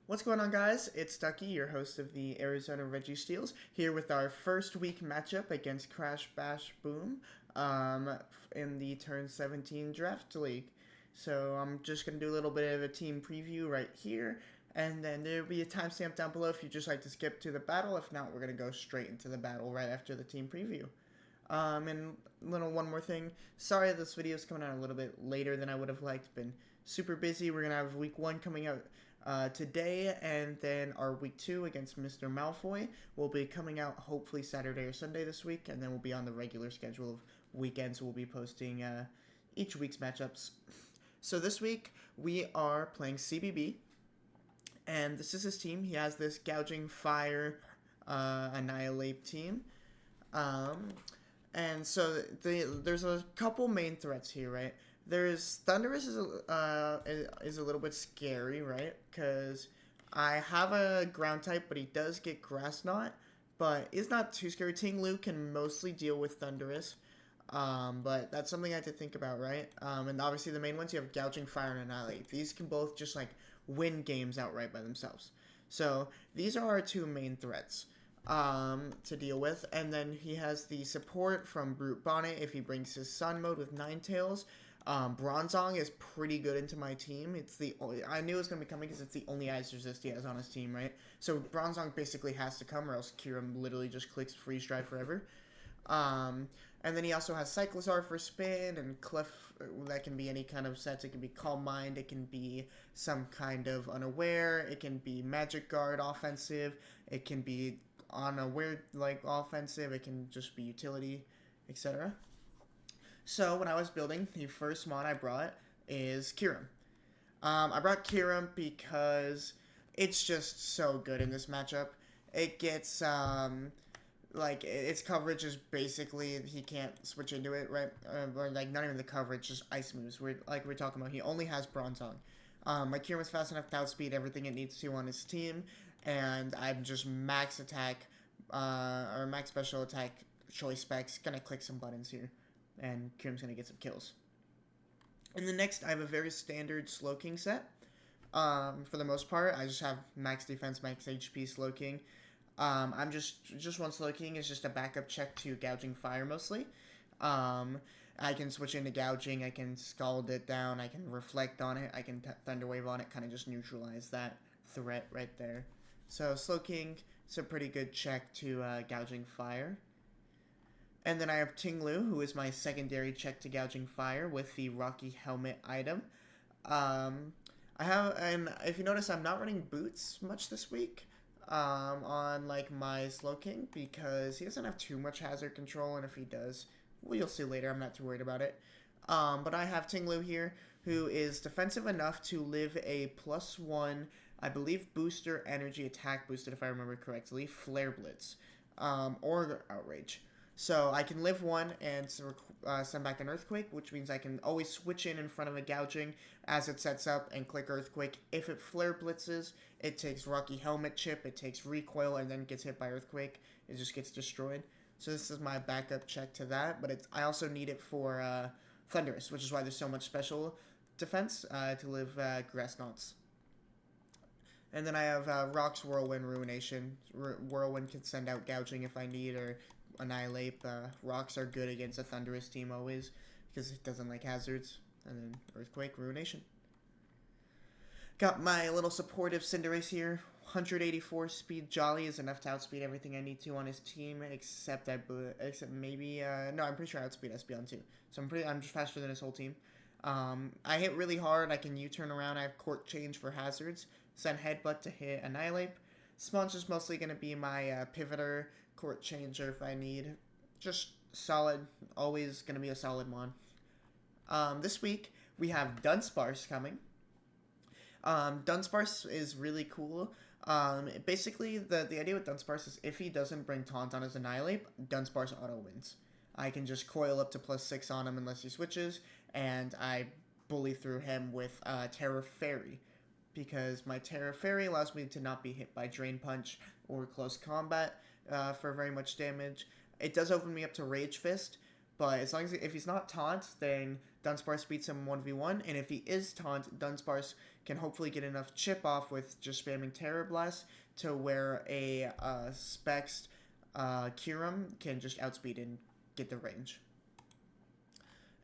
What's going on, guys? It's Ducky, your host of the Arizona Reggie Steels, here with our first week matchup against Crash Bash Boom in the Turn 17 Draft League. So I'm just going to do a little bit of a team preview right here, and then there'll be a timestamp down below if you'd just like to skip to the battle. If not, we're going to go straight into the battle right after the team preview. And one more thing. Sorry this video is coming out a little bit later than I would have liked. Been super busy. We're gonna have week 1 coming out today, and then our week 2 against Mr. Malfoy will be coming out hopefully Saturday or Sunday this week, and then we'll be on the regular schedule of weekends. We'll be posting each week's matchups. So this week we are playing CBB, and this is his team. He has this Gouging Fire Annihilate team. And so there's a couple main threats here, right? There's Thunderous is a little bit scary, right? Because I have a ground type, but he does get Grass Knot, but it's not too scary. Tinglu can mostly deal with Thunderous, but that's something I have to think about, right? And obviously the main ones, you have Gouging Fire and Annihilate. These can both just like win games outright by themselves. So these are our two main threats to deal with, and then he has the support from Brute Bonnet if he brings his Sun mode with Ninetales. Bronzong is pretty good into my team. It's the only, I knew it was going to be coming because it's the only Ice Resist he has on his team, right? So Bronzong basically has to come, or else Kyurem literally just clicks Freeze Drive forever. And then he also has Cyclizar for spin, and Cliff, that can be any kind of sets. It can be Calm Mind, it can be some kind of Unaware, it can be Magic Guard offensive, it can be on a weird like offensive, it can just be utility, etc. So when I was building, the first mod I brought is Kyurem. I brought Kyurem because it's just so good in this matchup. It gets like its coverage is basically he can't switch into it, right? Or like not even the coverage, just ice moves. We're talking about. He only has Bronzong. My Kyurem is fast enough to outspeed everything it needs to on his team, and I'm just max attack or max special attack choice specs. Gonna click some buttons here, and Kyurem's gonna get some kills. And the next, I have a very standard Slowking set. For the most part, I just have max defense, max HP Slowking. I'm just one Slowking is just a backup check to Gouging Fire mostly. I can switch into Gouging, I can Scald it down, I can Reflect on it, I can Thunder Wave on it, kind of just neutralize that threat right there. So Slowking is a pretty good check to Gouging Fire. And then I have Tinglu, who is my secondary check to Gouging Fire with the Rocky Helmet item. And if you notice, I'm not running Boots much this week on like my Slowking because he doesn't have too much hazard control, and if he does, well, you'll see later. I'm not too worried about it. But I have Tinglu here, who is defensive enough to live a +1, I believe, booster energy attack boosted, if I remember correctly, Flare Blitz, or Outrage. So I can live 1 and send back an Earthquake, which means I can always switch in front of a Gouging as it sets up and click Earthquake. If it Flare Blitzes, it takes Rocky Helmet Chip, it takes Recoil, and then gets hit by Earthquake. It just gets destroyed. So this is my backup check to that, but I also need it for Thunderous, which is why there's so much special defense to live Grass Knots. And then I have Rock's Whirlwind Ruination. Whirlwind can send out Gouging if I need, or Annihilate. Rocks are good against a Thunderous team always, because it doesn't like hazards. And then Earthquake, Ruination. Got my little supportive Cinderace here. 184 speed. Jolly is enough to outspeed everything I need to on his team, except maybe no, I'm pretty sure I outspeed Espeon too. So I'm just faster than his whole team. I hit really hard. I can U-turn around. I have Court Change for hazards. Send Headbutt to hit Annihilate. Sponge is mostly going to be my pivoter, Court Changer if I need. Just solid. Always going to be a solid one. This week, we have DUNSPARSE coming. DUNSPARSE is really cool. Basically, the idea with DUNSPARSE is if he doesn't bring Taunt on his Annihilate, DUNSPARSE auto wins. I can just coil up to +6 on him unless he switches, and I bully through him with Tera Fairy, because my Tera Fairy allows me to not be hit by Drain Punch or Close Combat for very much damage. It does open me up to Rage Fist, But as long as if he's not taunt, then DUNSPARSE beats him 1v1. And if he is taunt, DUNSPARSE can hopefully get enough chip off with just spamming Tera Blast to where a Specs Kyurem can just outspeed and get the range.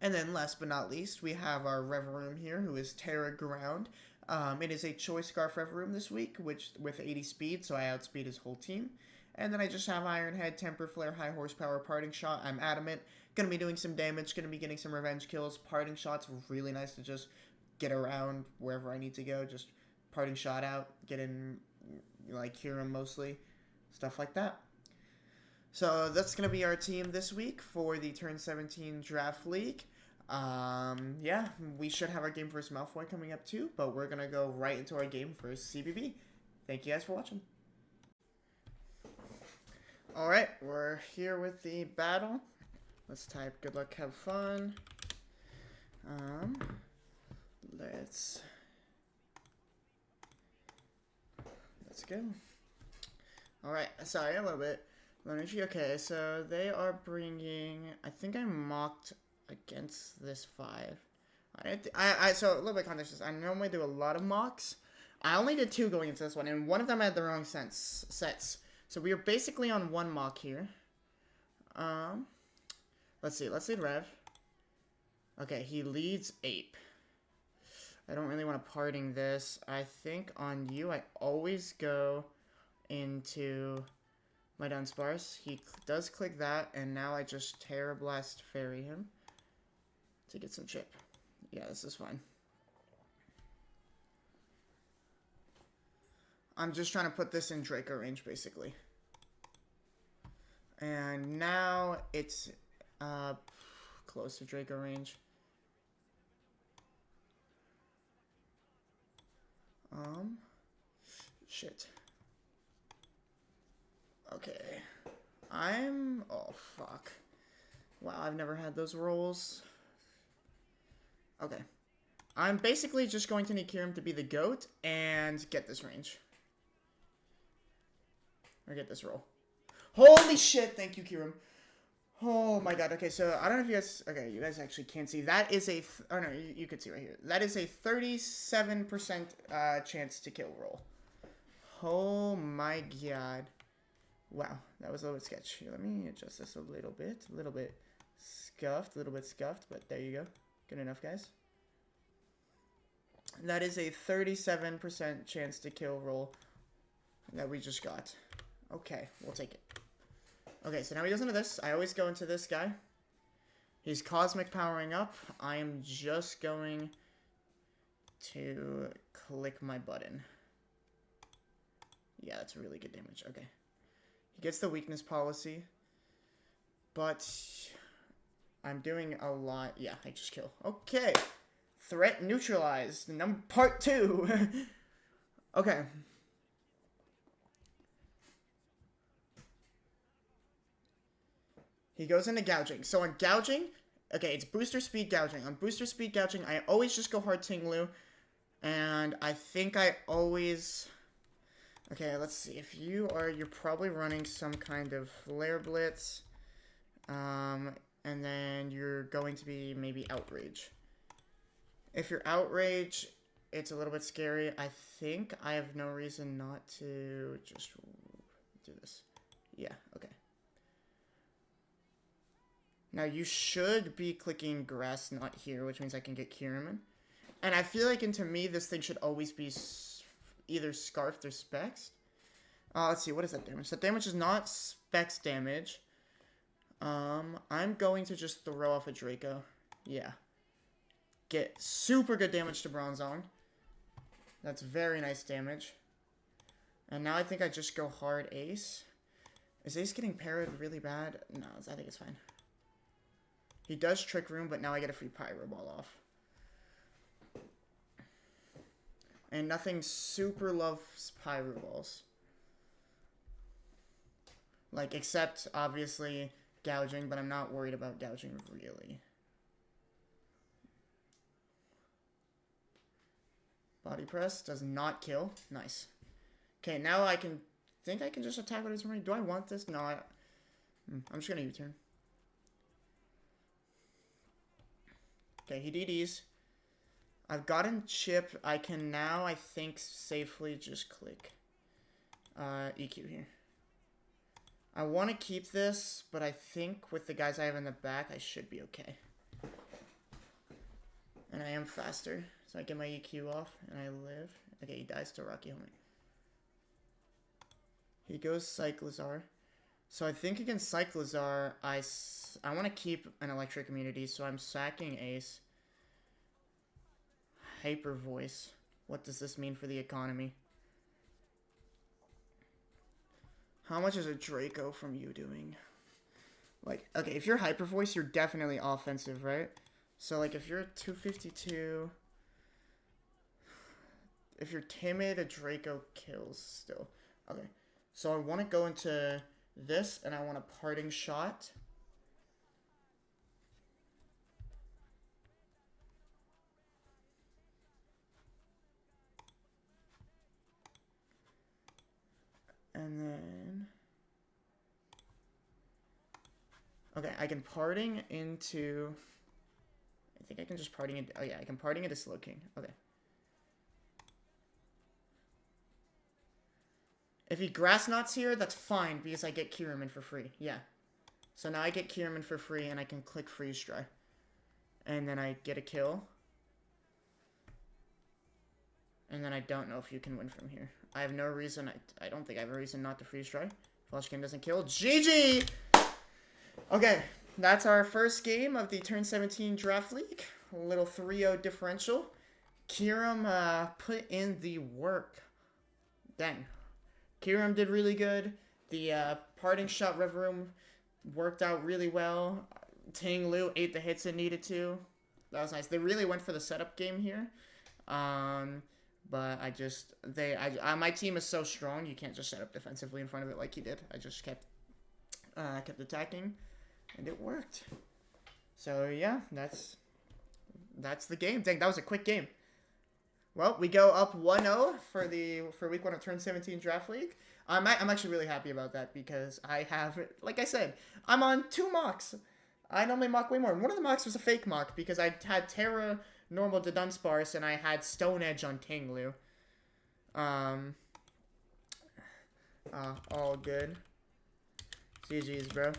And then last but not least, we have our Reverum here, who is Tera Ground. It is a Choice Scarf Reverum this week, which with 80 speed, so I outspeed his whole team. And then I just have Iron Head, Temper Flare, High Horsepower, Parting Shot. I'm Adamant. Gonna be doing some damage, gonna be getting some revenge kills. Parting Shot's really nice to just get around wherever I need to go. Just Parting Shot out, get in, like, Kyurem mostly. Stuff like that. So that's gonna be our team this week for the Turn 17 Draft League. Yeah, we should have our game versus Malfoy coming up too, but we're gonna go right into our game versus CBB. Thank you guys for watching. Alright, we're here with the battle. Let's type good luck, have fun. Let's go. Alright, sorry, a little bit. Okay, so they are bringing, I think I mocked against this 5. So a little bit of context. I normally do a lot of mocks. I only did 2 going into this one, and one of them had the wrong sets. So we are basically on 1 mock here. Let's see. Let's lead Rev. Okay, he leads Ape. I don't really want to parting this. I think on you, I always go into my DUNSPARSE. He does click that, and now I just Tera Blast Fairy him to get some chip. Yeah, this is fine. I'm just trying to put this in Draco range, basically. And now it's close to Draco range. Shit. Okay. Oh, fuck. Wow, I've never had those rolls. Okay. I'm basically just going to need Kyurem to be the GOAT and get this range. Or get this roll. Holy shit, thank you, Kyurem. Oh my god, okay, so I don't know if you guys... Okay, you guys actually can't see. That is a... Oh no, you can see right here. That is a 37% chance to kill roll. Oh my god. Wow, that was a little bit sketchy. Let me adjust this a little bit. A little bit scuffed, but there you go. Good enough, guys. That is a 37% chance to kill roll that we just got. Okay, we'll take it. Okay, so now he goes into this. I always go into this guy. He's Cosmic powering up. I am just going to click my button. Yeah, that's really good damage. Okay. He gets the weakness policy. But I'm doing a lot. Yeah, I just kill. Okay. Threat neutralized. Part 2. Okay. He goes into gouging. So on gouging, okay, it's booster speed gouging. On booster speed gouging, I always just go hard Tinglu. And I think I always... Okay, let's see. If you're probably running some kind of Flare Blitz. And then you're going to be maybe Outrage. If you're Outrage, it's a little bit scary. I think I have no reason not to just do this. Yeah, okay. Now, you should be clicking Grass Knot here, which means I can get Kyurem. And I feel like, to me, this thing should always be either Scarfed or Specs. Let's see, what is that damage? That damage is not Specs damage. I'm going to just throw off a Draco. Yeah. Get super good damage to Bronzong. That's very nice damage. And now I think I just go hard Ace. Is Ace getting parried really bad? No, I think it's fine. He does Trick Room, but now I get a free Pyro Ball off. And nothing super loves Pyro Balls. Like, except, obviously, gouging, but I'm not worried about gouging, really. Body Press does not kill. Nice. Okay, now I think I can just attack what is remaining. Do I want this? No, I'm just going to U-turn. Okay, he DDs. I've gotten chip. I can now, I think, safely just click EQ here. I want to keep this, but I think with the guys I have in the back, I should be okay. And I am faster, so I get my EQ off, and I live. Okay, he dies to Rocky Helmet. He goes Cyclizar. So I think against Cyclizar, I want to keep an electric immunity, so I'm sacking Ace. Hyper Voice. What does this mean for the economy? How much is a Draco from you doing? Like, okay, if you're Hyper Voice, you're definitely offensive, right? So, like, if you're 252... If you're timid, a Draco kills still. Okay. So I want to go into this, and I want a parting shot. And then... Okay, I can parting into... I think I can just parting into... Oh yeah, I can parting into Slowking. Okay. If he Grass Knots here, that's fine, because I get Kiraman for free. Yeah. So now I get Kiraman for free, and I can click Freeze Dry. And then I get a kill. And then I don't know if you can win from here. I have no reason. I don't think I have a reason not to Freeze Dry. Flash game doesn't kill. GG! Okay, that's our first game of the Turn 17 Draft League. A little 3-0 differential. Kiram put in the work. Dang. Kiram did really good. The parting shot Rev Room worked out really well. Ting Lu ate the hits it needed to. That was nice. They really went for the setup game here. But my team is so strong, you can't just set up defensively in front of it like he did. I just kept attacking, and it worked. So yeah, that's the game. Dang, that was a quick game. Well, we go up 1-0 for week 1 of Turn 17 Draft League. I'm actually really happy about that because I have, like I said, I'm on 2 mocks. I normally mock way more. One of the mocks was a fake mock because I had Tera normal to DUNSPARSE and I had Stone Edge on Tinglu. All good. GG's, bro.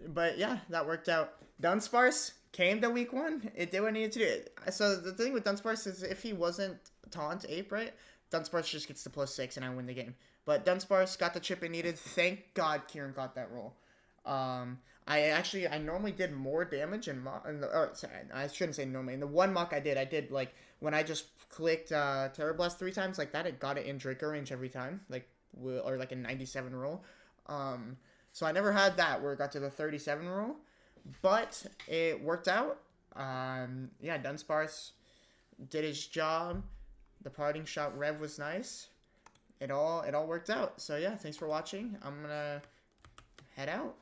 But yeah, that worked out. DUNSPARSE came to week 1. It did what it needed to do. So the thing with DUNSPARSE is if he wasn't taunt ape, right? DUNSPARSE just gets to +6 and I win the game. But DUNSPARSE got the chip it needed. Thank God Kieran got that roll. I normally did more damage I shouldn't say normally. In the one mock I did like when I just clicked Terra Blast 3 times like that, it got it in Draco range every time, or like a 97 roll. So I never had that where it got to the 37 roll, but it worked out. Yeah, DUNSPARSE did his job. The parting shot Rev was nice. It all worked out. So yeah, thanks for watching. I'm gonna head out.